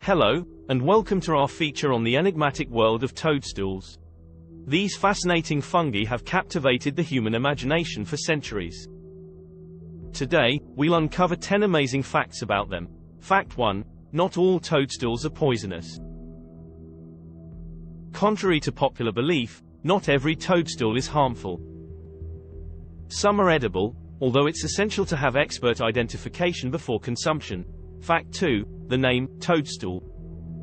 Hello, and welcome to our feature on the enigmatic world of toadstools. These fascinating fungi have captivated the human imagination for centuries. Today, we'll uncover 10 amazing facts about them. Fact 1. Not all toadstools are poisonous. Contrary to popular belief, not every toadstool is harmful. Some are edible, although it's essential to have expert identification before consumption. Fact 2. The name, toadstool.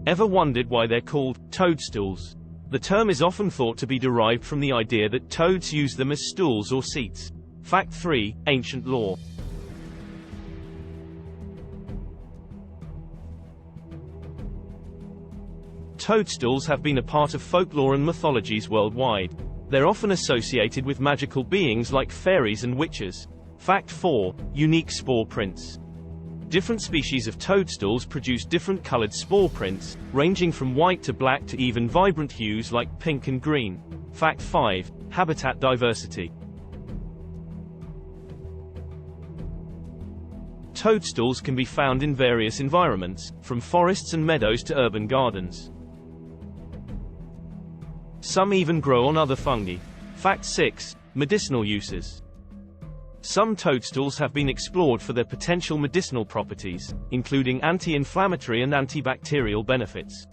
Ever wondered why they're called toadstools? The term is often thought to be derived from the idea that toads use them as stools or seats. Fact 3. Ancient lore. Toadstools have been a part of folklore and mythologies worldwide. They're often associated with magical beings like fairies and witches. Fact 4. Unique spore prints. Different species of toadstools produce different colored spore prints, ranging from white to black to even vibrant hues like pink and green. Fact 5. Habitat diversity. Toadstools can be found in various environments, from forests and meadows to urban gardens. Some even grow on other fungi. Fact 6. Medicinal uses. Some toadstools have been explored for their potential medicinal properties, including anti-inflammatory and antibacterial benefits.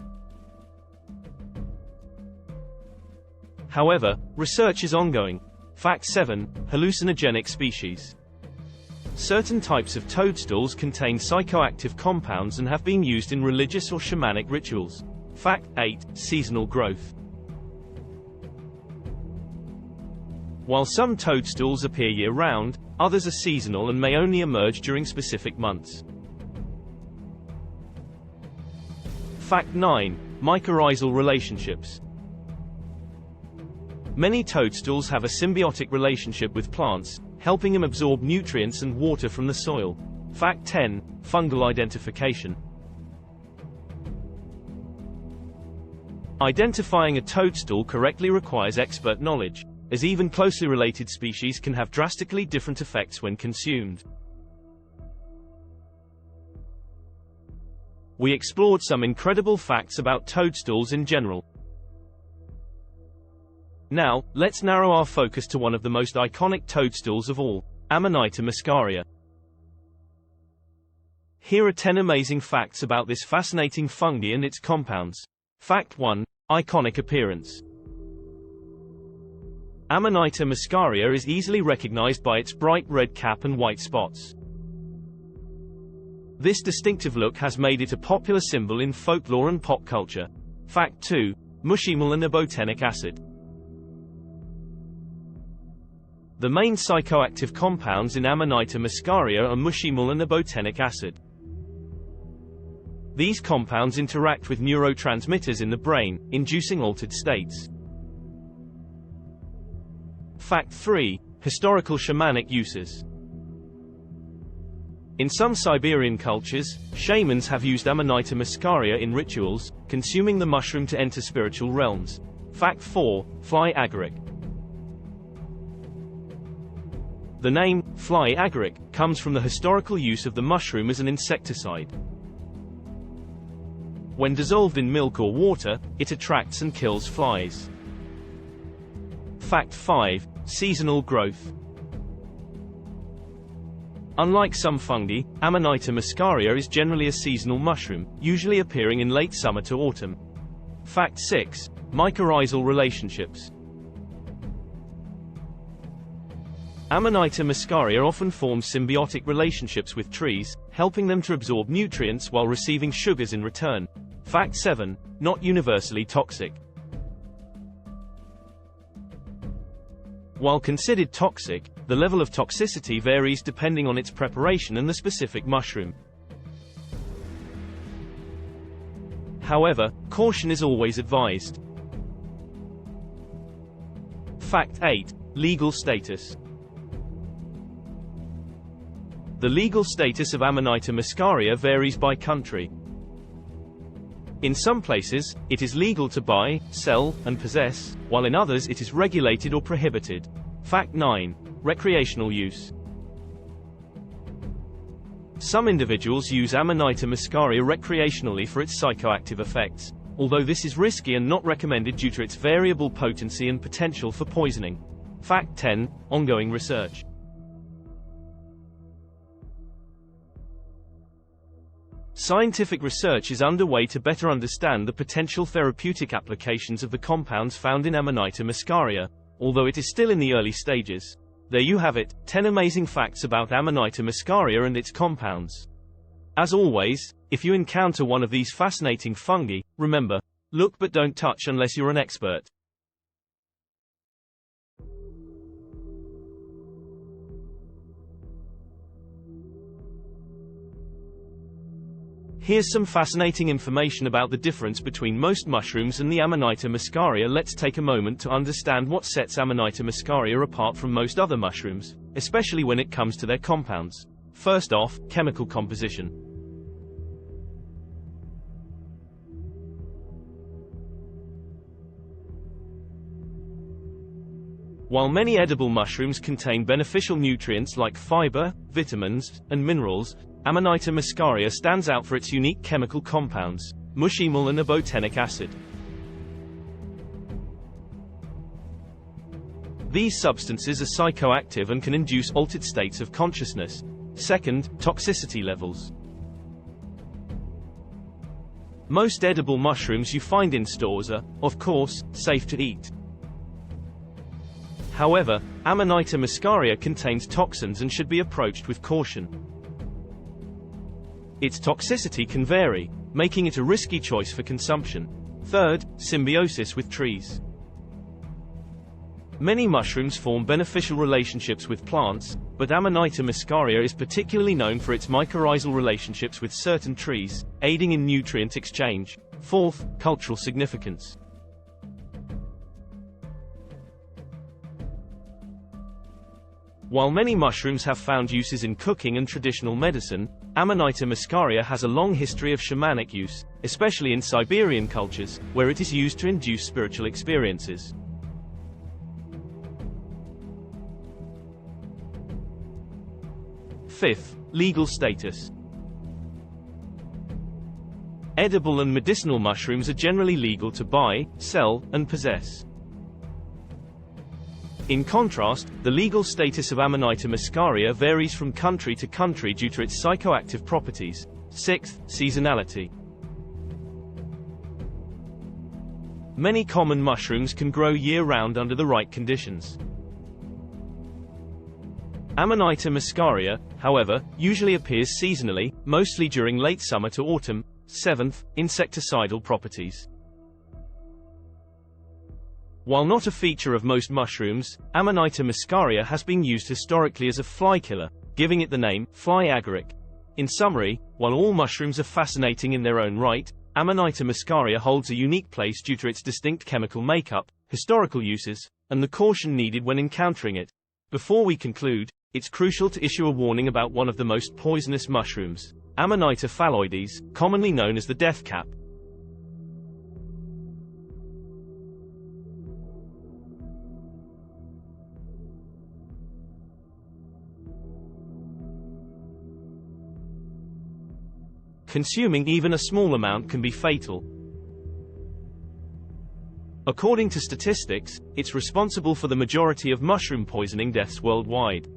However, research is ongoing. Fact 7. Hallucinogenic species. Certain types of toadstools contain psychoactive compounds and have been used in religious or shamanic rituals. Fact 8. Seasonal growth. While some toadstools appear year-round, others are seasonal and may only emerge during specific months. Fact 9. Mycorrhizal relationships. Many toadstools have a symbiotic relationship with plants, helping them absorb nutrients and water from the soil. Fact 10. Fungal identification. Identifying a toadstool correctly requires expert knowledge, as even closely related species can have drastically different effects when consumed. We explored some incredible facts about toadstools in general. Now, let's narrow our focus to one of the most iconic toadstools of all, Amanita muscaria. Here are 10 amazing facts about this fascinating fungi and its compounds. Fact 1. Iconic appearance. Amanita muscaria is easily recognized by its bright red cap and white spots. This distinctive look has made it a popular symbol in folklore and pop culture. Fact 2. Muscimol and ibotenic acid. The main psychoactive compounds in Amanita muscaria are muscimol and ibotenic acid. These compounds interact with neurotransmitters in the brain, inducing altered states. Fact 3. Historical shamanic uses. In some Siberian cultures, shamans have used Amanita muscaria in rituals, consuming the mushroom to enter spiritual realms. Fact 4. Fly agaric. The name, fly agaric, comes from the historical use of the mushroom as an insecticide. When dissolved in milk or water, it attracts and kills flies. Fact 5. Seasonal growth. Unlike some fungi, Amanita muscaria is generally a seasonal mushroom, usually appearing in late summer to autumn. Fact 6. Mycorrhizal relationships. Amanita muscaria often forms symbiotic relationships with trees, helping them to absorb nutrients while receiving sugars in return. Fact 7. Not universally toxic. While considered toxic, the level of toxicity varies depending on its preparation and the specific mushroom. However, caution is always advised. Fact 8. Legal status. The legal status of Amanita muscaria varies by country. In some places, it is legal to buy, sell, and possess, while in others it is regulated or prohibited. Fact 9. Recreational use. Some individuals use Amanita muscaria recreationally for its psychoactive effects, although this is risky and not recommended due to its variable potency and potential for poisoning. Fact 10. Ongoing research. Scientific research is underway to better understand the potential therapeutic applications of the compounds found in Amanita muscaria, although it is still in the early stages. There you have it, 10 amazing facts about Amanita muscaria and its compounds. As always, if you encounter one of these fascinating fungi, remember, look but don't touch unless you're an expert. Here's some fascinating information about the difference between most mushrooms and the Amanita muscaria. Let's take a moment to understand what sets Amanita muscaria apart from most other mushrooms, especially when it comes to their compounds. First off, chemical composition. While many edible mushrooms contain beneficial nutrients like fiber, vitamins, and minerals, Amanita muscaria stands out for its unique chemical compounds, muscimol and abotenic acid. These substances are psychoactive and can induce altered states of consciousness. Second, toxicity levels. Most edible mushrooms you find in stores are, of course, safe to eat. However, Amanita muscaria contains toxins and should be approached with caution. Its toxicity can vary, making it a risky choice for consumption. Third, symbiosis with trees. Many mushrooms form beneficial relationships with plants, but Amanita muscaria is particularly known for its mycorrhizal relationships with certain trees, aiding in nutrient exchange. Fourth, cultural significance. While many mushrooms have found uses in cooking and traditional medicine, Amanita muscaria has a long history of shamanic use, especially in Siberian cultures, where it is used to induce spiritual experiences. Fifth, legal status. Edible and medicinal mushrooms are generally legal to buy, sell, and possess. In contrast, the legal status of Amanita muscaria varies from country to country due to its psychoactive properties. Sixth, seasonality. Many common mushrooms can grow year-round under the right conditions. Amanita muscaria, however, usually appears seasonally, mostly during late summer to autumn. Seventh, insecticidal properties. While not a feature of most mushrooms, Amanita muscaria has been used historically as a fly killer, giving it the name fly agaric. In summary, while all mushrooms are fascinating in their own right, Amanita muscaria holds a unique place due to its distinct chemical makeup, historical uses, and the caution needed when encountering it. Before we conclude, it's crucial to issue a warning about one of the most poisonous mushrooms, Amanita phalloides, commonly known as the death cap. Consuming even a small amount can be fatal. According to statistics, it's responsible for the majority of mushroom poisoning deaths worldwide.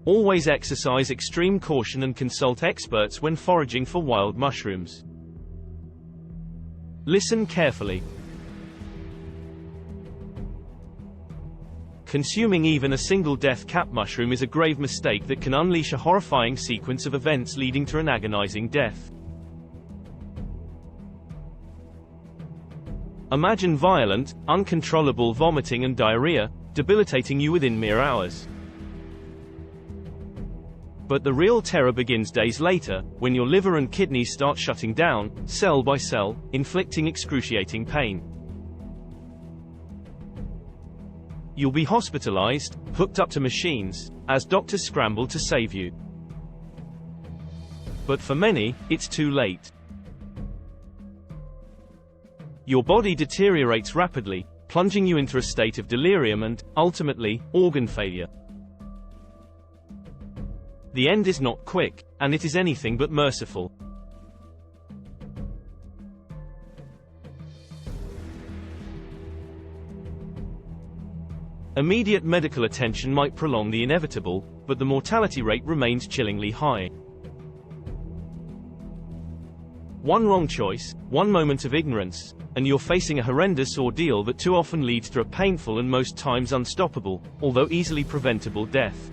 Always exercise extreme caution and consult experts when foraging for wild mushrooms. Listen carefully. Consuming even a single death cap mushroom is a grave mistake that can unleash a horrifying sequence of events leading to an agonizing death. Imagine violent, uncontrollable vomiting and diarrhea, debilitating you within mere hours. But the real terror begins days later, when your liver and kidneys start shutting down, cell by cell, inflicting excruciating pain. You'll be hospitalized, hooked up to machines, as doctors scramble to save you. But for many, it's too late. Your body deteriorates rapidly, plunging you into a state of delirium and, ultimately, organ failure. The end is not quick, and it is anything but merciful. Immediate medical attention might prolong the inevitable, but the mortality rate remains chillingly high. One wrong choice, one moment of ignorance, and you're facing a horrendous ordeal that too often leads to a painful and most times unstoppable, although easily preventable death.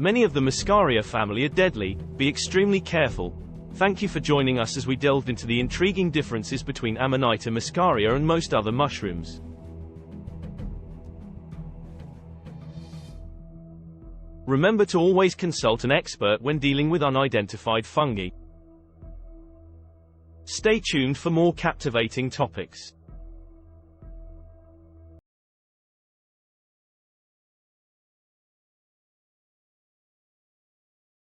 Many of the Mascaria family are deadly. Be extremely careful. Thank you for joining us as we delved into the intriguing differences between Amanita muscaria and most other mushrooms. Remember to always consult an expert when dealing with unidentified fungi. Stay tuned for more captivating topics.